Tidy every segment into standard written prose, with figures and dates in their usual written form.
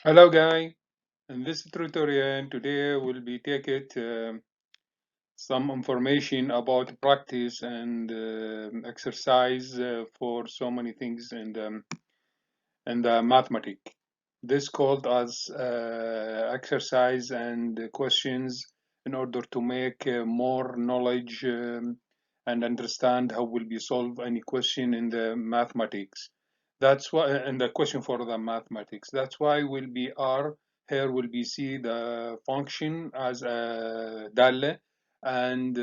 Hello guy, in this tutorial today we'll be taking some information about practice and exercise for so many things in the mathematics. This called as exercise and questions in order to make more knowledge and understand how will be solve any question in the mathematics. That's why, and the question for the mathematics. That's why will be R. Here will be see the function as a دالة and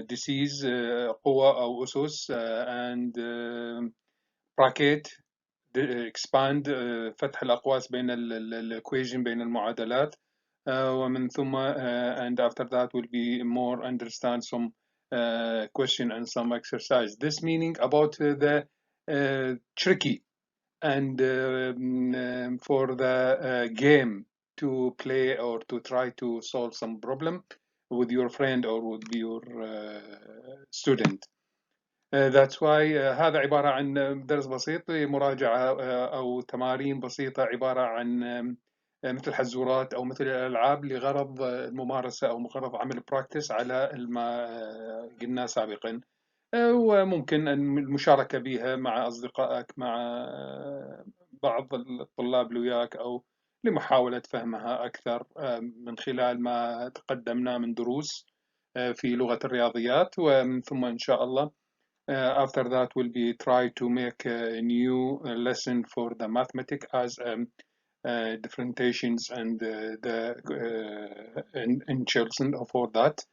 disease قوة أو أسس and bracket expand فتح الأقواس بين equation بين المعادلات ومن ثم and after that will be more understand some question and some exercise. This meaning about the tricky and for the game to play or to try to solve some problem with your friend or with your student. That's why هذا عبارة عن درس بسيط مراجعة أو تمارين بسيطة عبارة عن مثل حزورات أو مثل الألعاب لغرض الممارسة أو غرض عمل براكتس على ما قلنا سابقا. وممكن أن المشاركة بها مع أصدقائك مع بعض الطلاب اللي وياك أو لمحاولة فهمها أكثر من خلال ما تقدمنا من دروس في لغة الرياضيات ومن ثم إن شاء الله after that will be try to make a new lesson for the mathematics as differentiations and the initials for that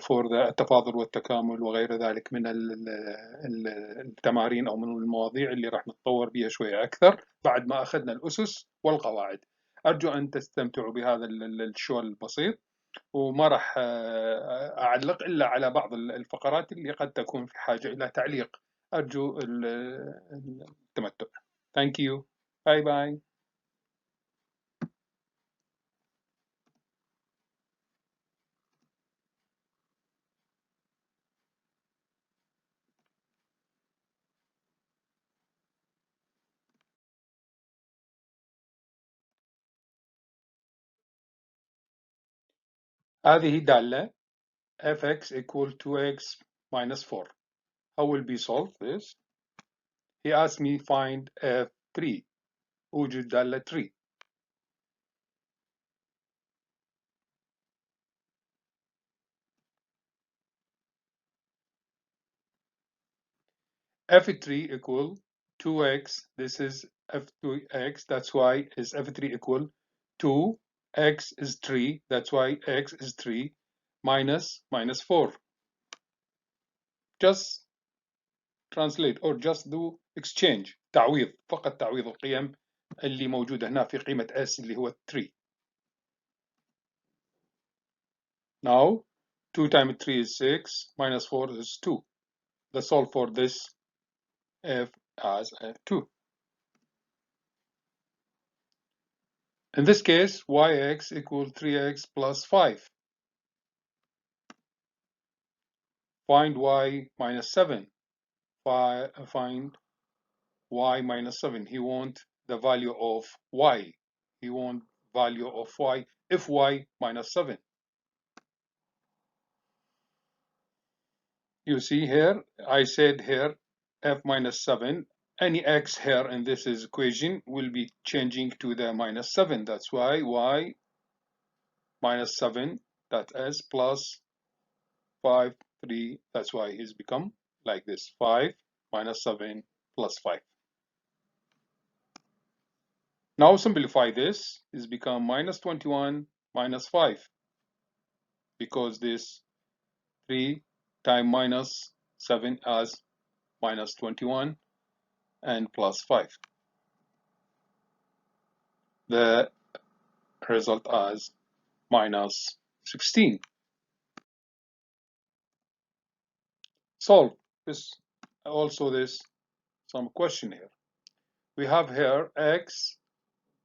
for the التفاضل والتكامل وغير ذلك من التمارين أو من المواضيع اللي راح نتطور بها شوية أكثر بعد ما أخذنا الأسس والقواعد. أرجو أن تستمتعوا بهذا الشو البسيط وما راح أعلق إلا على بعض الفقرات اللي قد تكون في حاجة إلى تعليق. أرجو التمتع. Thank you. Bye bye. هذه دالة fx equal 2x minus 4. How will be solved this? He asked me find f3. وجد دالة 3. f3 equal 2x. This is f2x. That's why is f3 equal 2. X is 3. That's why x is 3 minus 4. Just translate or just do exchange. تعويض فقط تعويض القيم اللي موجودة هنا في قيمة s اللي هو 3. Now 2 times 3 is 6 minus 4 is 2. Let's solve for this f as f2. In this case, yx equals 3x plus 5. Find y minus 7. Find y minus 7. He wants the value of y. He wants value of y if y minus 7. You see here, I said here f minus 7. Any x here in this equation will be changing to the minus 7. That's why y minus 7, that is plus 5, 3. That's why he's become like this. 5 minus 7 plus 5. Now simplify this. Is become minus 21 minus 5. Because this 3 times minus 7 as minus 21 and plus 5. The result as minus 16. Solve this. Also this some question here. We have here x,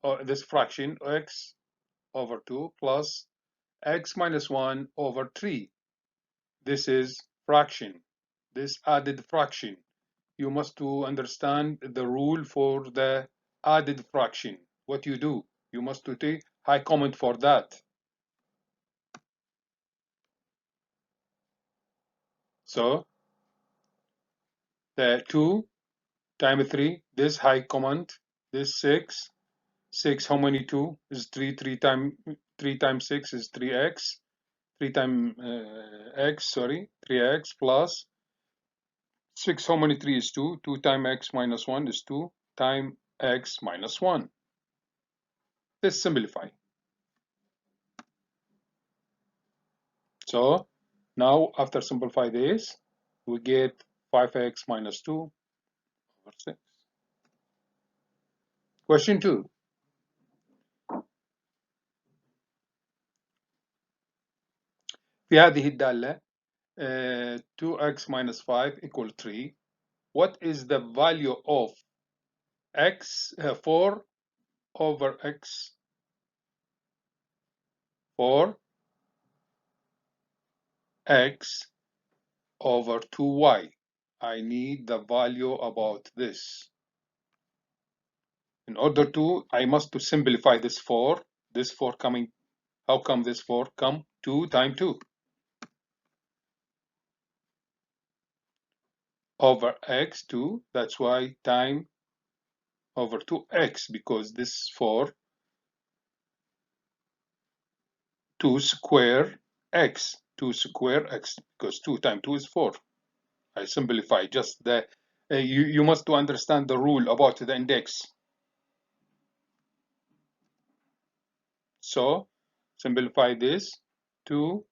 or this fraction x over 2 plus x minus 1 over 3. This is fraction. This added fraction. You must to understand the rule for the added fraction. What you do, You must to take high comment for that. So the 2 times 3, this high comment, this 6. 6, how many 2 is 3? 3 times 6 is 3x. 3 times x, sorry, 3x plus 6, how many 3 is 2? 2 times x minus 1 is 2 times x minus 1. Let's simplify. So now after simplify this, we get 5x minus 2 over 6. Question 2. في هذه الدالة 2x minus 5 equal 3. What is the value of x 4 over x 4 x over 2y? I need the value about this. In order to, I must to simplify this 4. This 4 coming, how come this 4 come? 2 times 2 over x 2. That's why time over 2x, because this 4 2 square x, 2 square x, because 2 times 2 is 4. I simplify just the, you must to understand the rule about the index. So simplify this, 2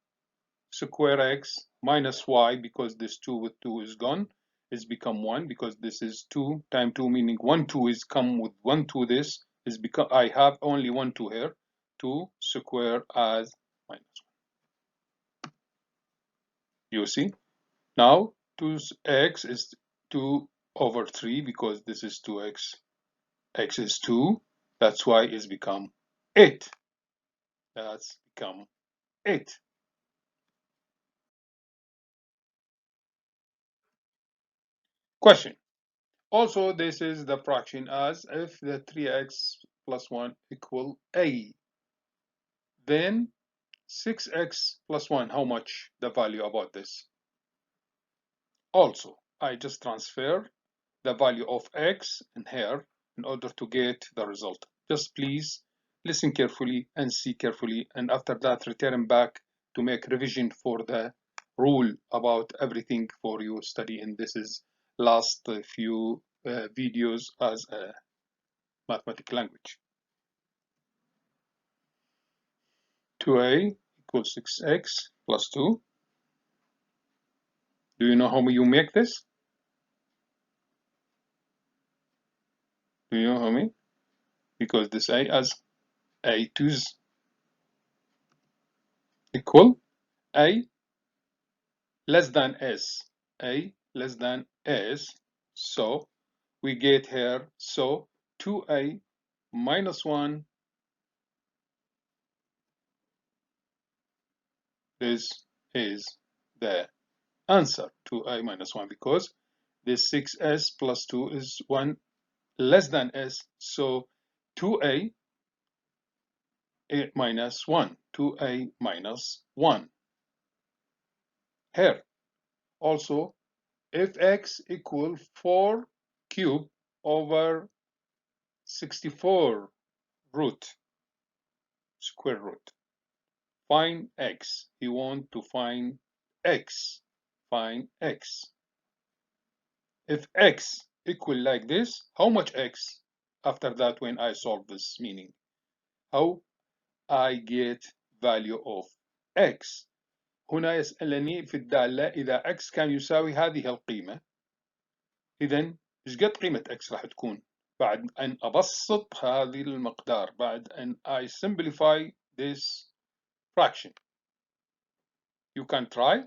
square x minus y, because this 2 with 2 is gone, is become 1, because this is 2 times 2, meaning 1 2 is come with 1 2, this is become, I have only 1 2 here, 2 square as minus 1. You see? Now 2x is 2 over 3, because this is 2x, x is 2, that's why it's become 8. That's become 8. Question. Also, this is the fraction as if the 3x plus 1 equal a. Then 6x plus 1, how much the value about this? Also, I just transfer the value of x in here in order to get the result. Just please listen carefully and see carefully, and after that return back to make revision for the rule about everything for you study. And this is last few videos as a mathematical language. 2a equals 6x plus 2. Do you know how you make this? Do you know how many? Because this a as a2's equal a less than s. A less than s. So we get here, so 2a minus 1, this is the answer, 2a minus 1, because this 6s plus 2 is 1 less than s, so 2a minus 1, 2a minus 1. Here, also, if x equal 4 cube over 64 root, square root, find x. You want to find x. Find x. If x equal like this, how much x after that when I solve this? Meaning, how I get value of x. هنا يسألني في الدالة إذا x كان يساوي هذه القيمة، إذا إيش قد قيمة x راح تكون بعد أن أبسط هذه المقدار، بعد أن I simplify this fraction. You can try.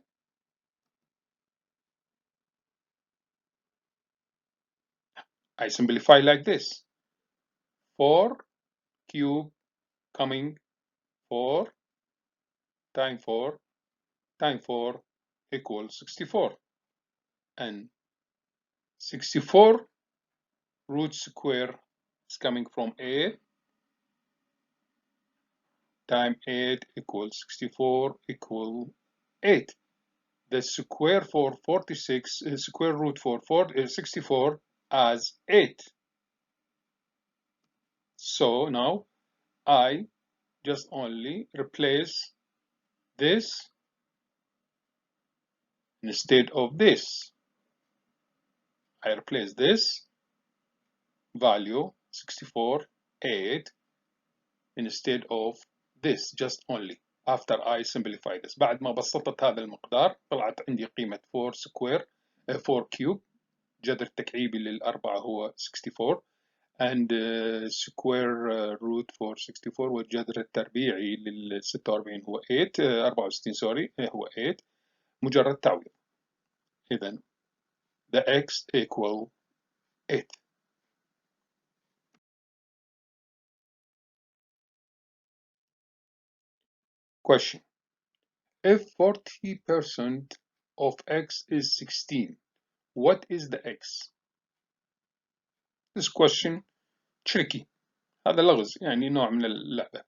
I simplify like this. 4 cube coming 4 times 4 times 4 equals 64. And 64 root square is coming from a times 8 equals 64 equal 8. The square for 46, square root for 64 as 8. So now I just only replace this instead of this. I replace this value 64 8 instead of this just only after I simplify this. بعد ما بسطت هذا المقدار طلعت عندي قيمة 4 سكوير 4 كيوب، جذر التكعيبي للأربعة هو 64 and square root for 64 والجذر التربيعي لل 46 هو 8 64 سوري هو 8 مجرد تعويض. إذا the x equal 8. Question: if 40% of x is 16, what is the x? This question tricky. هذا لغز يعني نوع من اللعبة.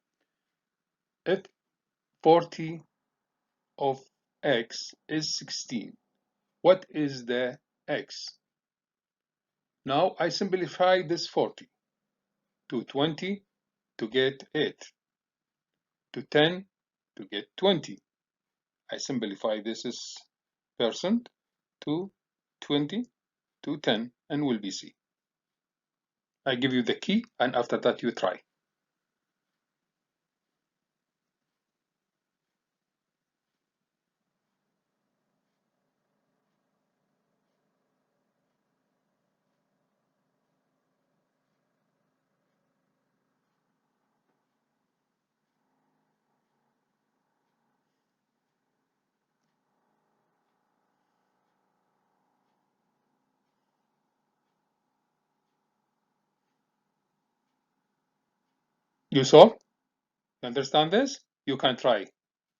If 40 of x is 16, what is the x? Now I simplify this 40 to 20 to get 8, to 10 to get 20. I simplify this as percent to 20 to 10 and will be C. I give you the key and after that you try. You saw? You understand this? You can try.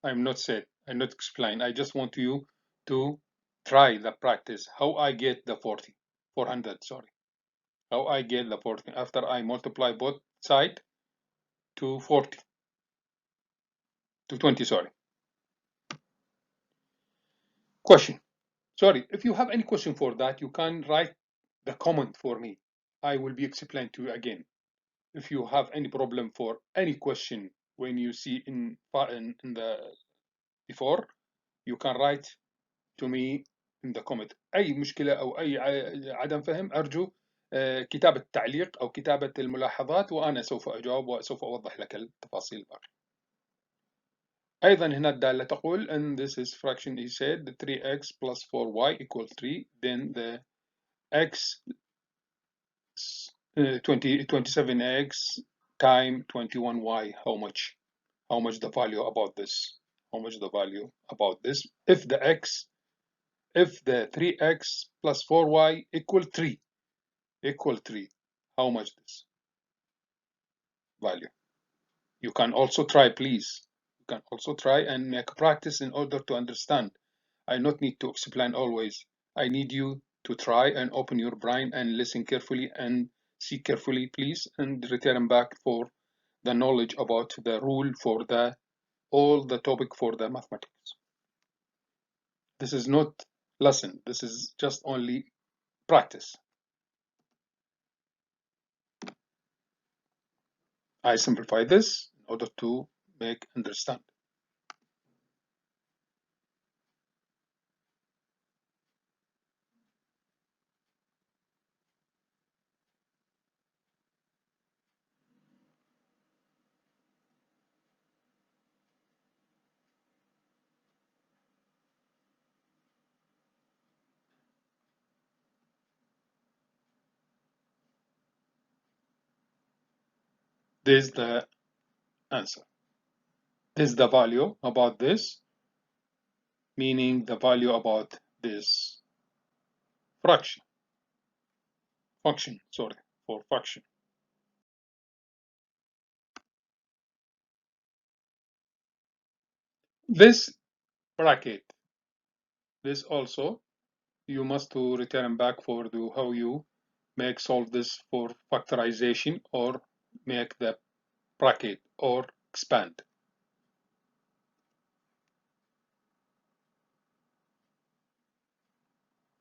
I'm not said, I'm not explain. I just want you to try the practice. How I get the 400, sorry. How I get the 40 after I multiply both side to 40, to 20, sorry. Question. Sorry, if you have any question for that, you can write the comment for me. I will be explained to you again. If you have any problem for any question when you see in the before, you can write to me in the comment. أي مشكلة أو أي عدم فهم أرجو كتابة تعليق أو كتابة الملاحظات وأنا سوف أجاوب وسوف أوضح لك التفاصيل الباقية. أيضا هنا الدالة تقول and this is fraction he said 3x plus 4y equals 3 then the x 27x time 21y how much the value about this, how much the value about this if the 3x plus 4y equal 3 how much this value. You can also try, please. You can also try and make practice in order to understand. I not need to explain always. I need you to try and open your brain and listen carefully and see carefully, please, and return back for the knowledge about the rule for the all the topic for the mathematics. This is not lesson. This is just only practice. I simplify this in order to make understand. This is the answer. This is the value about this, meaning the value about this function, sorry, for function. This bracket, this also, you must to return back for the how you make solve this for factorization or make the bracket or expand.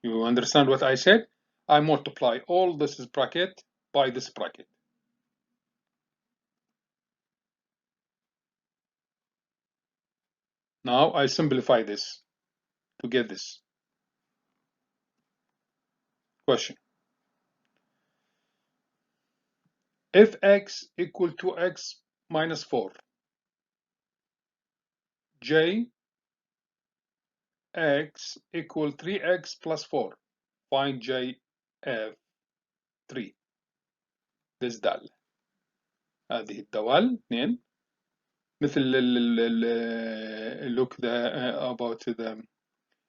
You understand what I said? I multiply all this bracket by this bracket. Now I simplify this to get this question. If x equal to x minus 4, j x equal 3x plus 4, find j f 3. this دالة. هذه الدوال 2 مثل look about the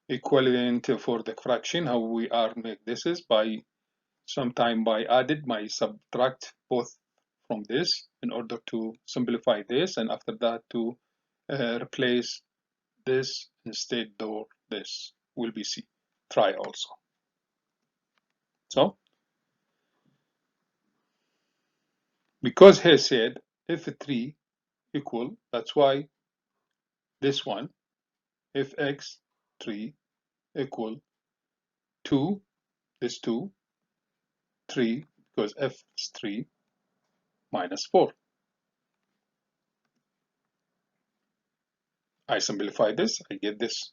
equivalent for the fraction, how we are make this is by sometime by added by subtract both from this in order to simplify this, and after that to replace this instead of this will be C. Try also. So because he said if 3 equal, that's why this one, if x 3 equal 2, this 2, 3, because f is 3 minus 4. I simplify this, I get this.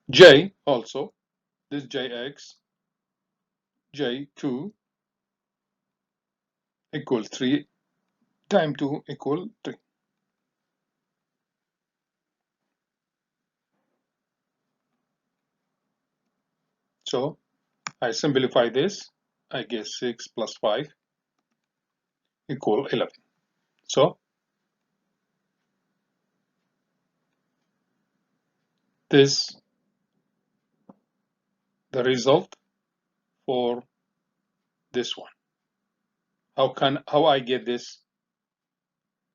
J also, this jx, j2 equal 3 times 2 equal 3. So I simplify this, I get 6 plus 5 equal 11. So this the result for this one. How I get this?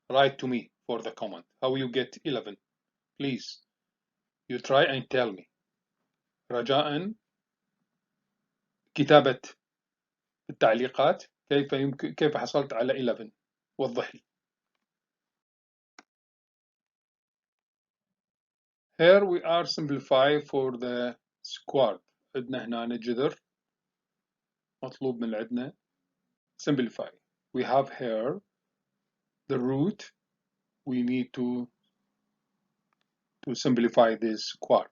Write to me for the comment. How you get 11? Please, you try and tell me. رجاء كتابة التعليقات كيف حصلت على 11؟ وضح لي. Here we are simplify for the squared. عندنا هنا جذر مطلوب من عندنا simplify. We have here the root. We need to simplify this square.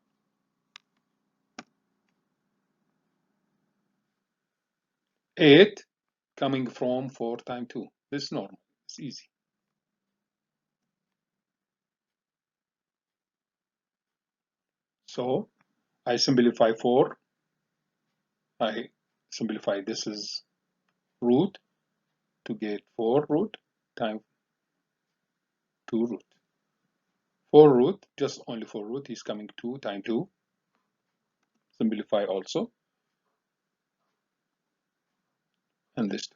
8 coming from 4 times 2. This is normal. It's easy. So I simplify 4. I simplify this is root to get 4 root times 2 root. 4 root, just only 4 root is coming 2 times 2. Simplify also. And this 2.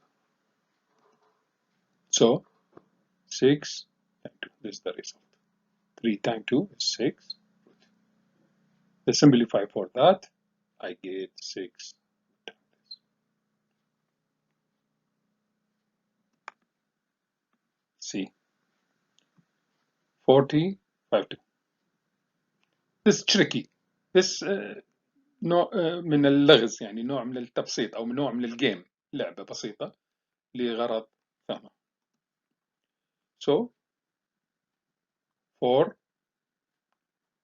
So 6 times 2. This is the result. 3 times 2 is 6 root. I simplify for that. I get 6. C. 40 5 2. This is tricky. This نوع من اللغز، يعني نوع من التبسيط أو نوع من الجيم، لعبة بسيطة لغرض فهمه. So 4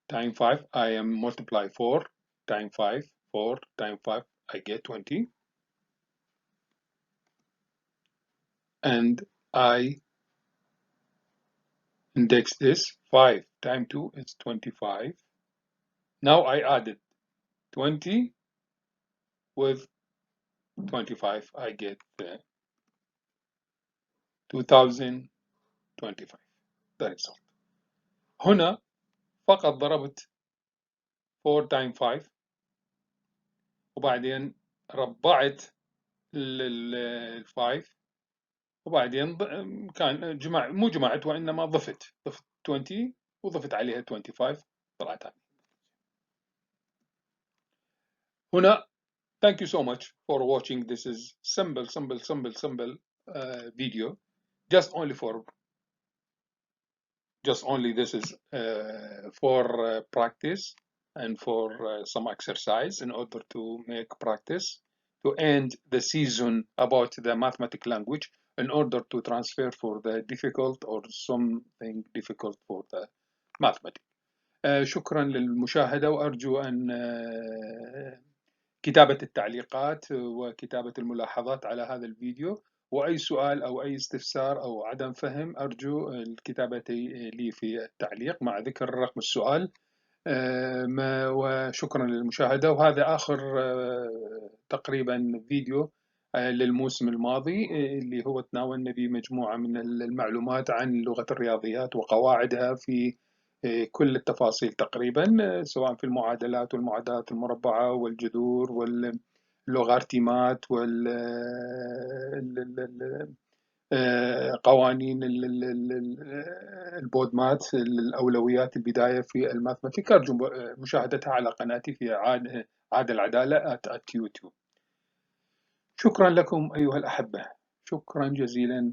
times 5, I am multiply 4 times 5, 4 times 5, I get 20. And I index this, 5 times 2 is 25. Now I added 20 with 25, I get 2025. The result. هنا فقط ضربت 4 times 5 وبعدين ربعت ال 5 وبعدين كان مو جمعت وإنما ضفت 20 وضفت عليها 25 طلعت هذه. هنا thank you so much for watching. This is simple video, just only this is for practice. and for some exercise in order to make practice to end the season about the mathematical language in order to transfer for the difficult or something difficult for the mathematics. شكرا للمشاهدة، وأرجو أن كتابة التعليقات وكتابة الملاحظات على هذا الفيديو، وأي سؤال أو أي استفسار أو عدم فهم أرجو الكتابة لي في التعليق مع ذكر رقم السؤال. وشكرا للمشاهدة، وهذا آخر تقريبا فيديو للموسم الماضي اللي هو تناولنا به مجموعة من المعلومات عن لغة الرياضيات وقواعدها في كل التفاصيل تقريبا، سواء في المعادلات والمعادلات المربعة والجذور واللوغاريتمات قوانين البودمات، الأولويات البداية في الماثماتيك. أرجو مشاهدتها على قناتي في عاد العدالة @ يوتيوب. شكرا لكم أيها الأحبة، شكرا جزيلا.